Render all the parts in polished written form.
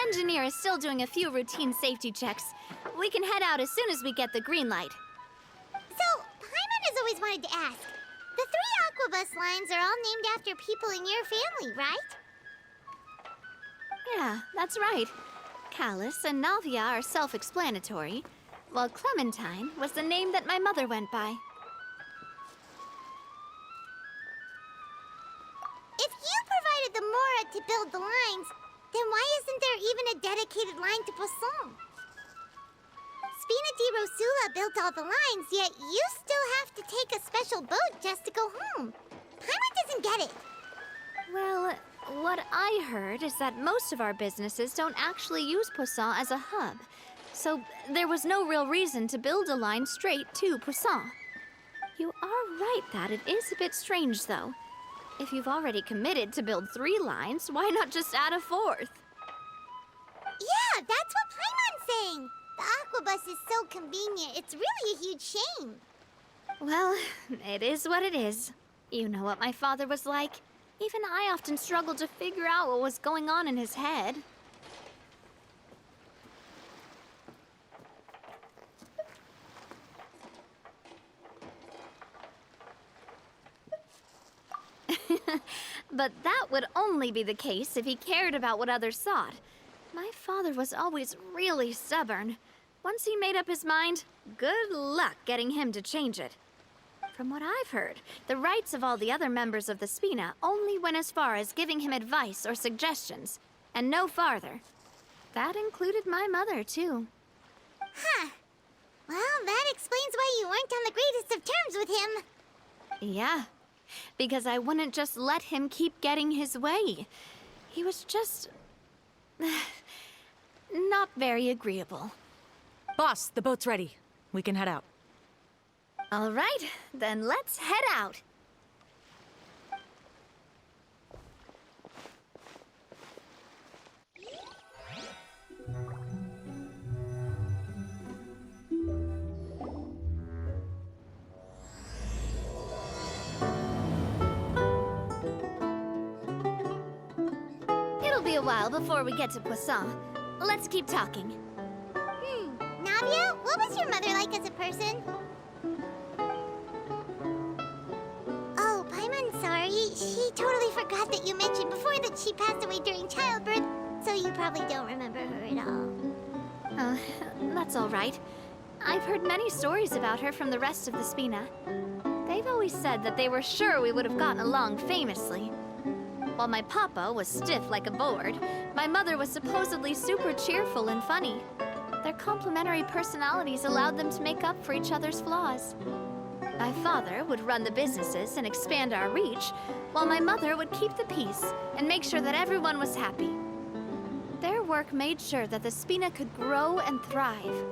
engineer is still doing a few routine safety checks. We can head out as soon as we get the green light. So, Paimon has always wanted to ask. The 3 Aquabus lines are all named after people in your family, right? Yeah, that's right. Callus and Navia are self-explanatory, while Clementine was the name that my mother went by. If you provided the Mora to build the lines, then why isn't there even a dedicated line to Poisson? Spina di Rosula built all the lines, yet you still have to take a special boat just to go home. Paimon doesn't get it. Well, what I heard is that most of our businesses don't actually use Poisson as a hub, so there was no real reason to build a line straight to Poisson. You are right that it is a bit strange, though. If you've already committed to build 3 lines, why not just add a 4th? Yeah, that's what Paimon's saying. The Aquabus is so convenient, it's really a huge shame. Well, it is what it is. You know what my father was like. Even I often struggled to figure out what was going on in his head. But that would only be the case if he cared about what others thought. My father was always really stubborn. Once he made up his mind, good luck getting him to change it. From what I've heard, the rights of all the other members of the Spina only went as far as giving him advice or suggestions, and no farther. That included my mother, too. Huh. Well, that explains why you weren't on the greatest of terms with him. Yeah, because I wouldn't just let him keep getting his way. He was just... not very agreeable. Boss, the boat's ready. We can head out. All right, then let's head out. It'll be a while before we get to Poisson. Let's keep talking. Navia, what was your mother like as a person? Oh, Paimon's sorry. She totally forgot that you mentioned before that she passed away during childbirth, so you probably don't remember her at all. Oh, that's all right. I've heard many stories about her from the rest of the Spina. They've always said that they were sure we would have gotten along famously. While my papa was stiff like a board, my mother was supposedly super cheerful and funny. Their complementary personalities allowed them to make up for each other's flaws. My father would run the businesses and expand our reach, while my mother would keep the peace and make sure that everyone was happy. Their work made sure that the Spina could grow and thrive.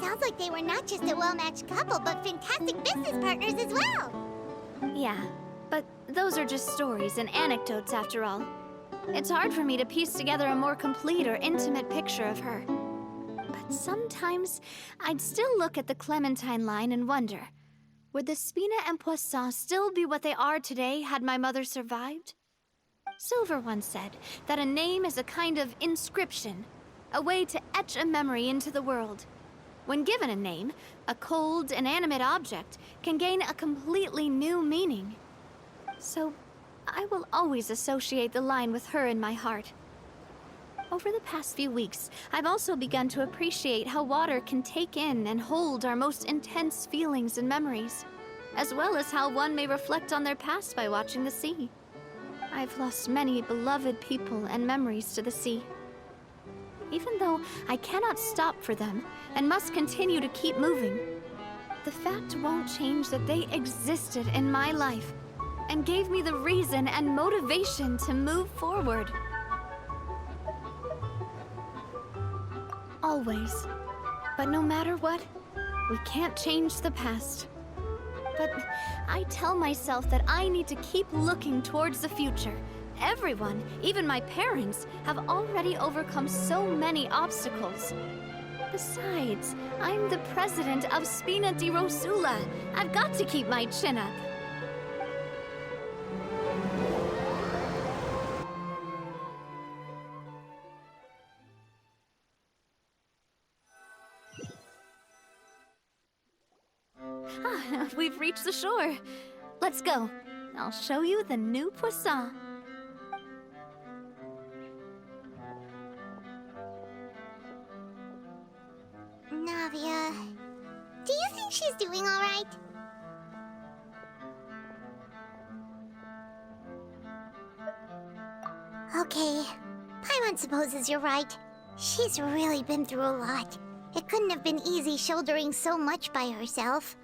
Sounds like they were not just a well-matched couple, but fantastic business partners as well. Yeah, but those are just stories and anecdotes after all. It's hard for me to piece together a more complete or intimate picture of her. But sometimes I'd still look at the Clementine line and wonder, would the Spina and Poisson still be what they are today had my mother survived? Silver once said that a name is a kind of inscription, a way to etch a memory into the world. When given a name, a cold, inanimate object can gain a completely new meaning. So, I will always associate the line with her in my heart. Over the past few weeks, I've also begun to appreciate how water can take in and hold our most intense feelings and memories, as well as how one may reflect on their past by watching the sea. I've lost many beloved people and memories to the sea. Even though I cannot stop for them and must continue to keep moving, the fact won't change that they existed in my life and gave me the reason and motivation to move forward. Always. But no matter what, we can't change the past. But I tell myself that I need to keep looking towards the future. Everyone, even my parents, have already overcome so many obstacles. Besides, I'm the president of Spina di Rosula. I've got to keep my chin up. we've reached the shore. Let's go. I'll show you the new Poisson. Navia, do you think she's doing all right? Okay, Paimon supposes you're right. She's really been through a lot. It couldn't have been easy shouldering so much by herself.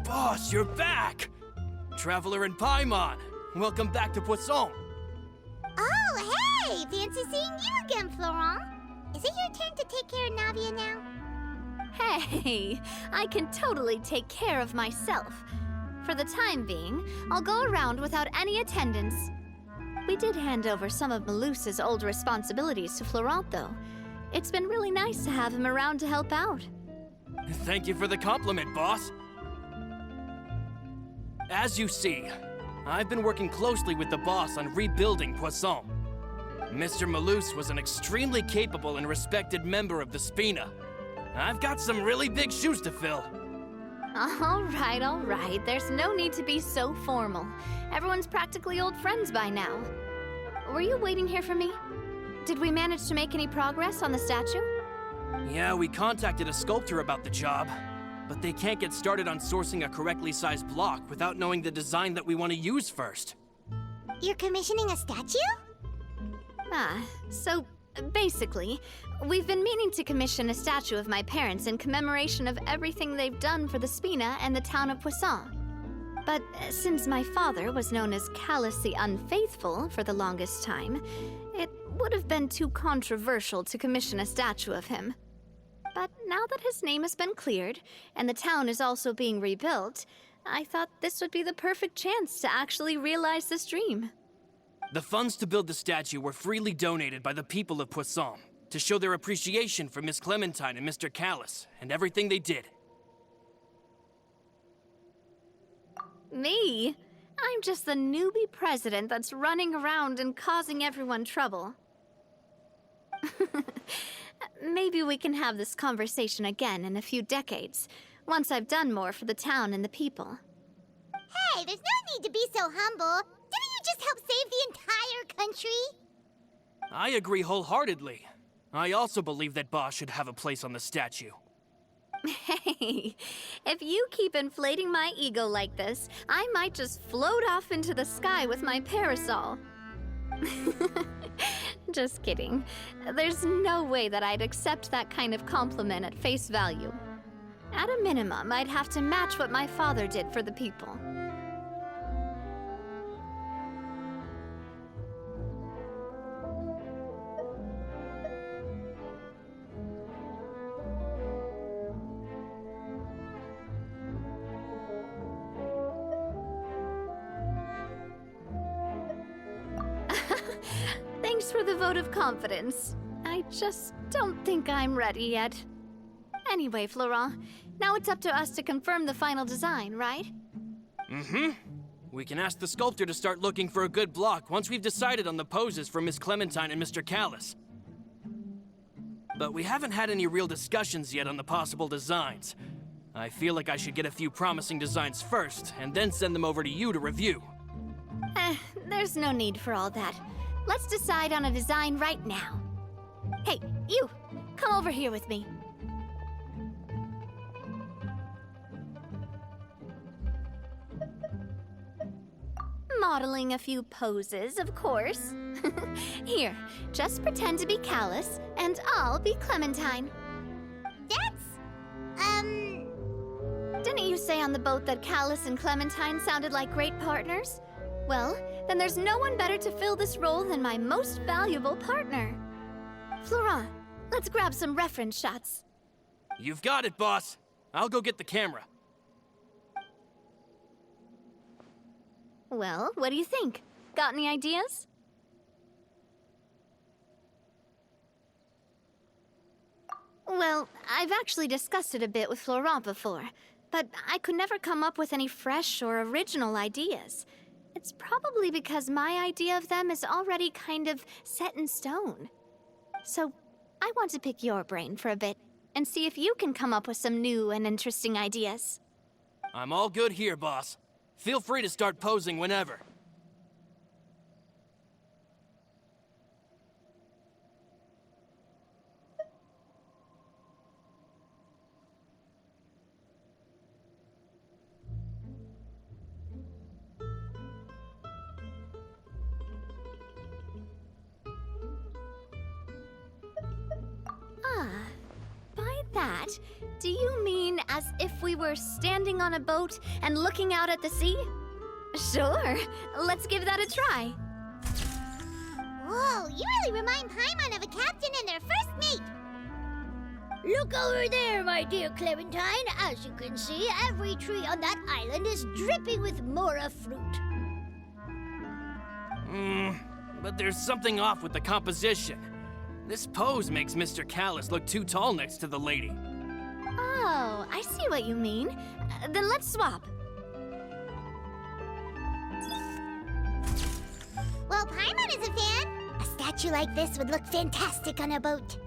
Boss, you're back! Traveler and Paimon, welcome back to Poisson. Oh, hey! Fancy seeing you again, Florent. Is it your turn to take care of Navia now? Hey, I can totally take care of myself. For the time being, I'll go around without any attendance. We did hand over some of Malus's old responsibilities to Florent, though. It's been really nice to have him around to help out. Thank you for the compliment, boss. As you see, I've been working closely with the boss on rebuilding Poisson. Mr. Malus was an extremely capable and respected member of the Spina. I've got some really big shoes to fill. All right. There's no need to be so formal. Everyone's practically old friends by now. Were you waiting here for me? Did we manage to make any progress on the statue? Yeah, we contacted a sculptor about the job, but they can't get started on sourcing a correctly sized block without knowing the design that we want to use first. You're commissioning a statue? So basically, we've been meaning to commission a statue of my parents in commemoration of everything they've done for the Spina and the town of Poisson. But since my father was known as Callus the Unfaithful for the longest time, it would have been too controversial to commission a statue of him. But now that his name has been cleared, and the town is also being rebuilt, I thought this would be the perfect chance to actually realize this dream. The funds to build the statue were freely donated by the people of Poisson to show their appreciation for Miss Clementine and Mr. Callus and everything they did. Me? I'm just the newbie president that's running around and causing everyone trouble. Maybe we can have this conversation again in a few decades, once I've done more for the town and the people. Hey, there's no need to be so humble. Didn't you just help save the entire country? I agree wholeheartedly. I also believe that Boss should have a place on the statue. Hey, if you keep inflating my ego like this, I might just float off into the sky with my parasol. Just kidding. There's no way that I'd accept that kind of compliment at face value. At a minimum, I'd have to match what my father did for the people. Thanks for the vote of confidence. I just don't think I'm ready yet. Anyway, Florent, now it's up to us to confirm the final design, right? Mm-hmm. We can ask the sculptor to start looking for a good block once we've decided on the poses for Miss Clementine and Mr. Callus. But we haven't had any real discussions yet on the possible designs. I feel like I should get a few promising designs first, and then send them over to you to review. There's no need for all that. Let's decide on a design right now. Hey, you! Come over here with me. Modeling a few poses, of course. Here, just pretend to be Callus, and I'll be Clementine. That's, Didn't you say on the boat that Callus and Clementine sounded like great partners? Well, then there's no one better to fill this role than my most valuable partner. Florent, let's grab some reference shots. You've got it, boss. I'll go get the camera. Well, what do you think? Got any ideas? Well, I've actually discussed it a bit with Florent before, but I could never come up with any fresh or original ideas. It's probably because my idea of them is already kind of set in stone. So, I want to pick your brain for a bit and see if you can come up with some new and interesting ideas. I'm all good here, boss. Feel free to start posing whenever. By that, do you mean as if we were standing on a boat and looking out at the sea? Sure, let's give that a try. Whoa, you really remind Paimon of a captain and their first mate. Look over there, my dear Clementine. As you can see, every tree on that island is dripping with mora fruit. But there's something off with the composition. This pose makes Mr. Callus look too tall next to the lady. Oh, I see what you mean. Then let's swap. Well, Paimon is a fan. A statue like this would look fantastic on a boat.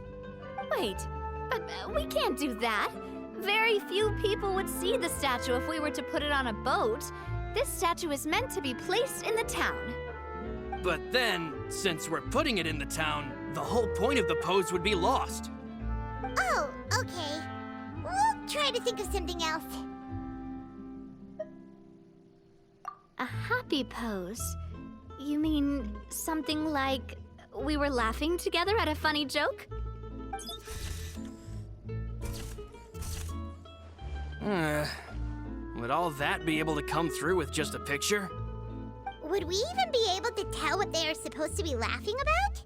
Wait, but we can't do that. Very few people would see the statue if we were to put it on a boat. This statue is meant to be placed in the town. But then, since we're putting it in the town, the whole point of the pose would be lost. Oh, okay. We'll try to think of something else. A happy pose? You mean something like we were laughing together at a funny joke? Would all that be able to come through with just a picture? Would we even be able to tell what they are supposed to be laughing about?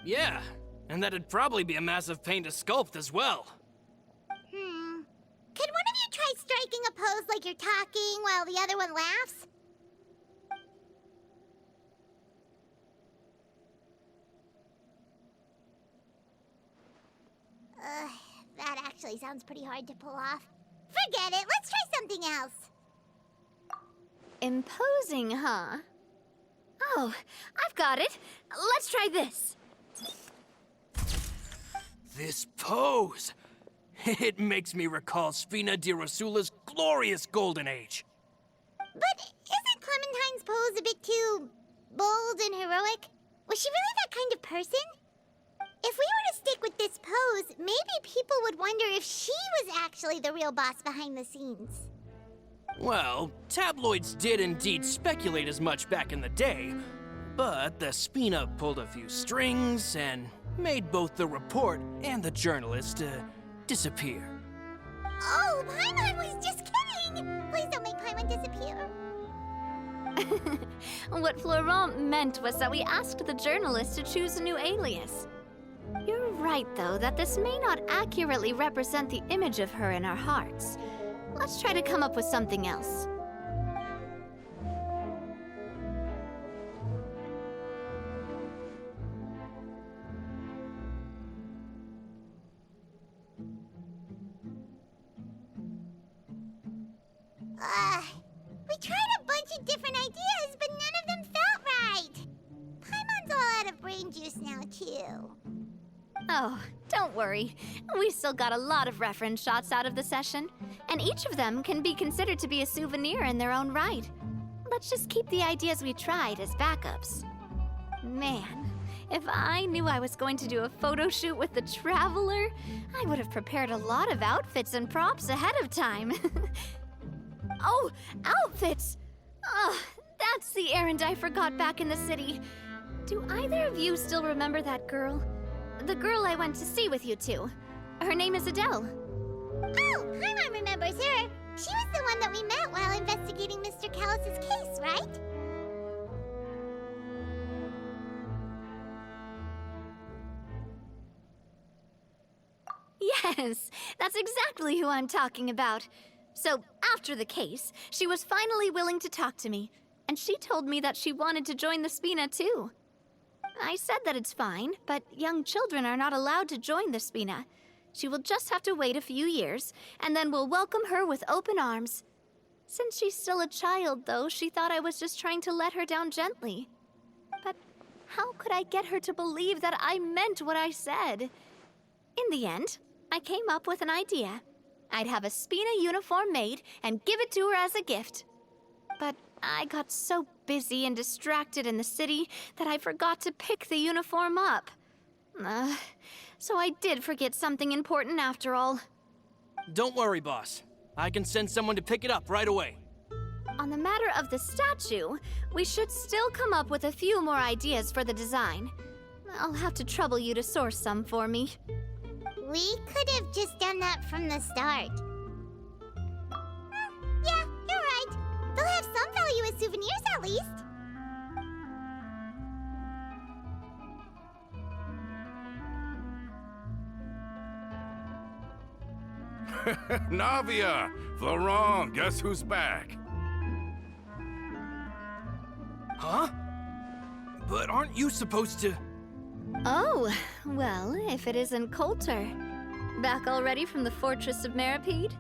Yeah, and that'd probably be a massive pain to sculpt as well. Could one of you try striking a pose like you're talking while the other one laughs? That actually sounds pretty hard to pull off. Forget it, let's try something else. Imposing, huh? Oh, I've got it. Let's try this. This pose! It makes me recall Spina di Rosula's glorious golden age. But isn't Clementine's pose a bit too bold and heroic? Was she really that kind of person? If we were to stick with this pose, maybe people would wonder if she was actually the real boss behind the scenes. Well, tabloids did indeed speculate as much back in the day, but the Spina pulled a few strings and made both the report and the journalist disappear. Oh, Paimon was just kidding! Please don't make Paimon disappear. What Florent meant was that we asked the journalist to choose a new alias. You're right, though, that this may not accurately represent the image of her in our hearts. Let's try to come up with something else. We tried a bunch of different ideas, but none of them felt right. Paimon's all out of brain juice now, too. Oh, don't worry. We still got a lot of reference shots out of the session, and each of them can be considered to be a souvenir in their own right. Let's just keep the ideas we tried as backups. Man, if I knew I was going to do a photo shoot with the Traveler, I would have prepared a lot of outfits and props ahead of time. Oh, outfits! Oh, that's the errand I forgot back in the city. Do either of you still remember that girl? The girl I went to see with you two. Her name is Adele. Oh, Paimon remembers her. She was the one that we met while investigating Mr. Callus's case, right? Yes, that's exactly who I'm talking about. So, after the case, she was finally willing to talk to me, and she told me that she wanted to join the Spina too. I said that it's fine, but young children are not allowed to join the Spina. She will just have to wait a few years, and then we'll welcome her with open arms. Since she's still a child, though, she thought I was just trying to let her down gently. But how could I get her to believe that I meant what I said? In the end, I came up with an idea. I'd have a Spina uniform made and give it to her as a gift. But I got so busy and distracted in the city that I forgot to pick the uniform up. So I did forget something important after all. Don't worry, boss. I can send someone to pick it up right away. On the matter of the statue, we should still come up with a few more ideas for the design. I'll have to trouble you to source some for me. We could have just done that from the start. Yeah, you're right. They'll have some value as souvenirs at least. Navia! Florent, guess who's back? Huh? But aren't you supposed to... Oh, well, if it isn't Coulter. Back already from the Fortress of Meripede?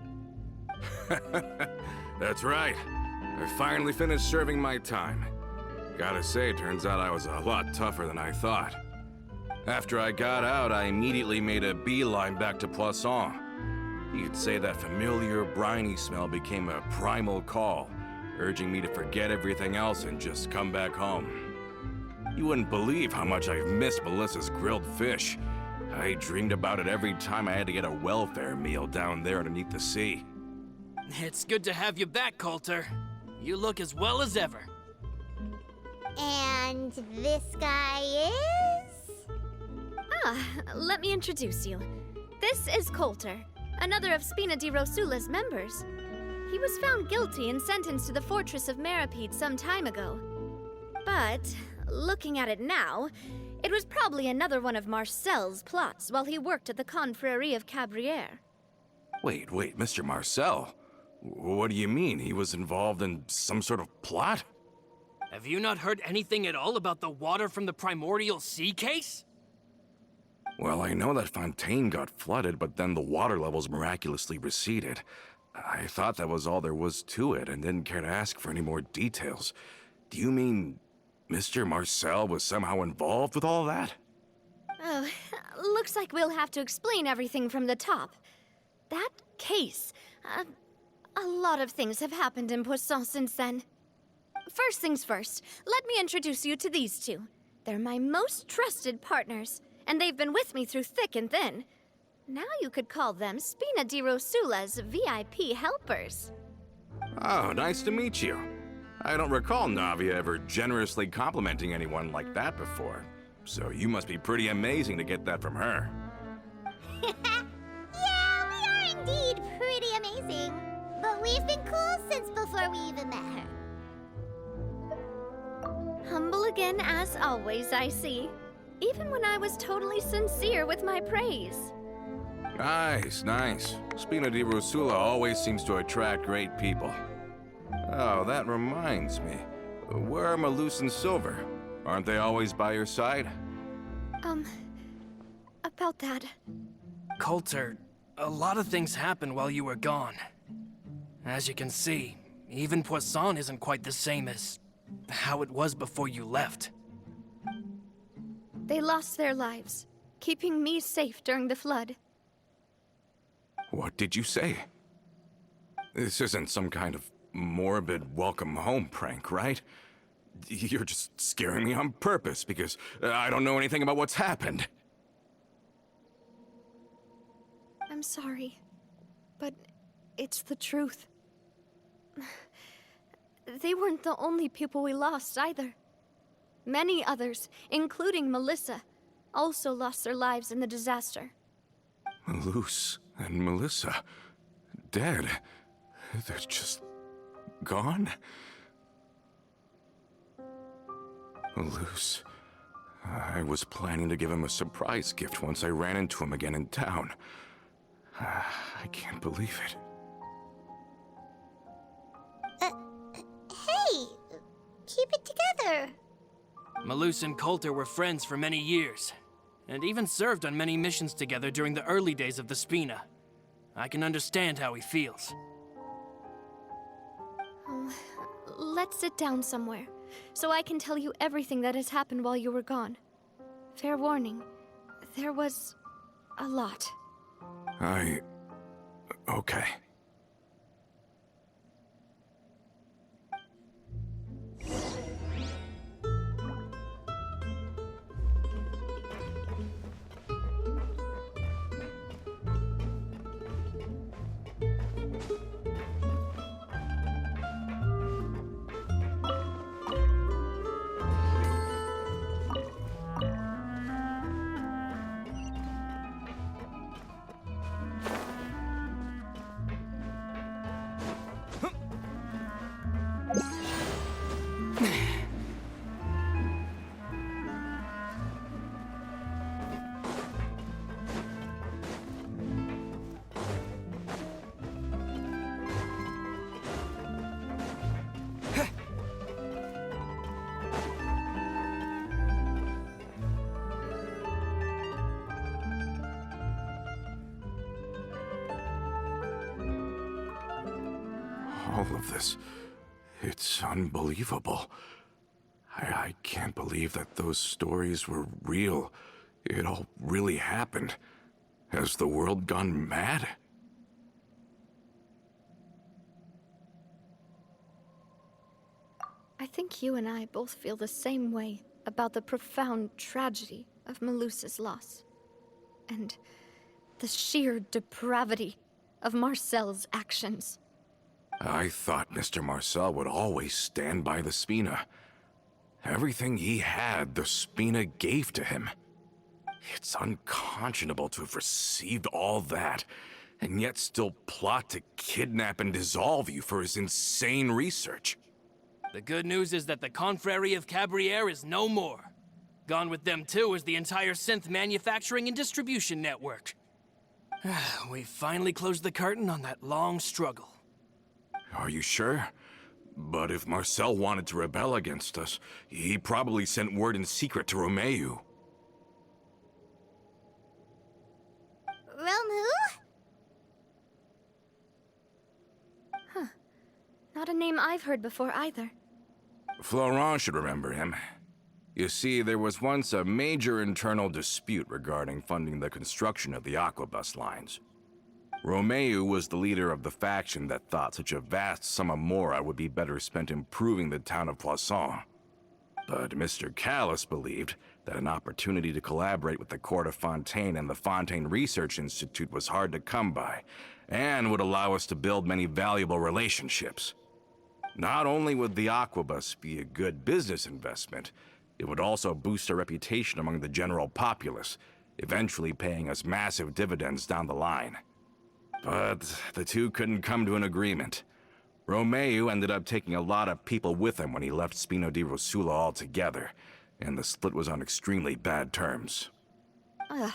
That's right. I finally finished serving my time. Gotta say, turns out I was a lot tougher than I thought. After I got out, I immediately made a beeline back to Poisson. You could say that familiar, briny smell became a primal call, urging me to forget everything else and just come back home. You wouldn't believe how much I've missed Melissa's grilled fish. I dreamed about it every time I had to get a welfare meal down there underneath the sea. It's good to have you back, Coulter. You look as well as ever. And this guy is? Let me introduce you. This is Coulter, another of Spina di Rosula's members. He was found guilty and sentenced to the Fortress of Meripede some time ago. But, looking at it now, it was probably another one of Marcel's plots while he worked at the Confrérie of Cabrières. Wait, Mr. Marcel? What do you mean? He was involved in some sort of plot? Have you not heard anything at all about the water from the primordial sea case? Well, I know that Fontaine got flooded, but then the water levels miraculously receded. I thought that was all there was to it and didn't care to ask for any more details. Do you mean Mr. Marcel was somehow involved with all that? Oh, looks like we'll have to explain everything from the top. That case, a lot of things have happened in Poisson since then. First things first, let me introduce you to these two. They're my most trusted partners, and they've been with me through thick and thin. Now you could call them Spina di Rosula's VIP helpers. Oh, nice to meet you. I don't recall Navia ever generously complimenting anyone like that before. So you must be pretty amazing to get that from her. Yeah, we are indeed pretty amazing. But we've been cool since before we even met her. Humble again as always, I see. Even when I was totally sincere with my praise. Nice. Spina di Rosula always seems to attract great people. Oh, that reminds me. Where are Malus and Silver? Aren't they always by your side? About that. Coulter, a lot of things happened while you were gone. As you can see, even Poisson isn't quite the same as how it was before you left. They lost their lives, keeping me safe during the flood. What did you say? This isn't some kind of morbid welcome home prank, right? You're just scaring me on purpose because I don't know anything about what's happened. I'm sorry, but it's the truth. They weren't the only people we lost either. Many others, including Melissa, also lost their lives in the disaster. Malus and Melissa, dead. They're just gone? Malus. I was planning to give him a surprise gift once I ran into him again in town. I can't believe it. Hey, keep it together. Malus and Coulter were friends for many years, and even served on many missions together during the early days of the Spina. I can understand how he feels. Let's sit down somewhere, so I can tell you everything that has happened while you were gone. Fair warning, there was a lot. Okay. All of this, it's unbelievable. I can't believe that those stories were real. It all really happened. Has the world gone mad? I think you and I both feel the same way about the profound tragedy of Malus's loss. And the sheer depravity of Marcel's actions. I thought Mr. Marcel would always stand by the Spina. Everything he had, the Spina gave to him. It's unconscionable to have received all that, and yet still plot to kidnap and dissolve you for his insane research. The good news is that the Confrérie of Cabriere is no more. Gone with them too is the entire synth manufacturing and distribution network. We finally closed the curtain on that long struggle. Are you sure? But if Marcel wanted to rebel against us, he probably sent word in secret to Romeu. Romu? Not a name I've heard before either. Florent should remember him. You see, there was once a major internal dispute regarding funding the construction of the Aquabus lines. Romeu was the leader of the faction that thought such a vast sum of mora would be better spent improving the town of Poisson. But Mr. Callis believed that an opportunity to collaborate with the Court of Fontaine and the Fontaine Research Institute was hard to come by, and would allow us to build many valuable relationships. Not only would the Aquabus be a good business investment, it would also boost our reputation among the general populace, eventually paying us massive dividends down the line. But the two couldn't come to an agreement. Romeu ended up taking a lot of people with him when he left Spino di Rosula altogether, and the split was on extremely bad terms. Ugh.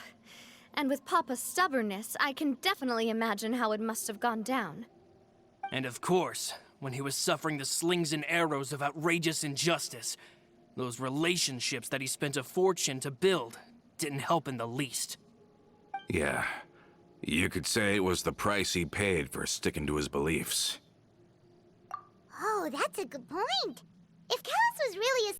And with Papa's stubbornness, I can definitely imagine how it must have gone down. And of course, when he was suffering the slings and arrows of outrageous injustice, those relationships that he spent a fortune to build didn't help in the least. Yeah, you could say it was the price he paid for sticking to his beliefs. Oh, that's a good point. If Callus was really a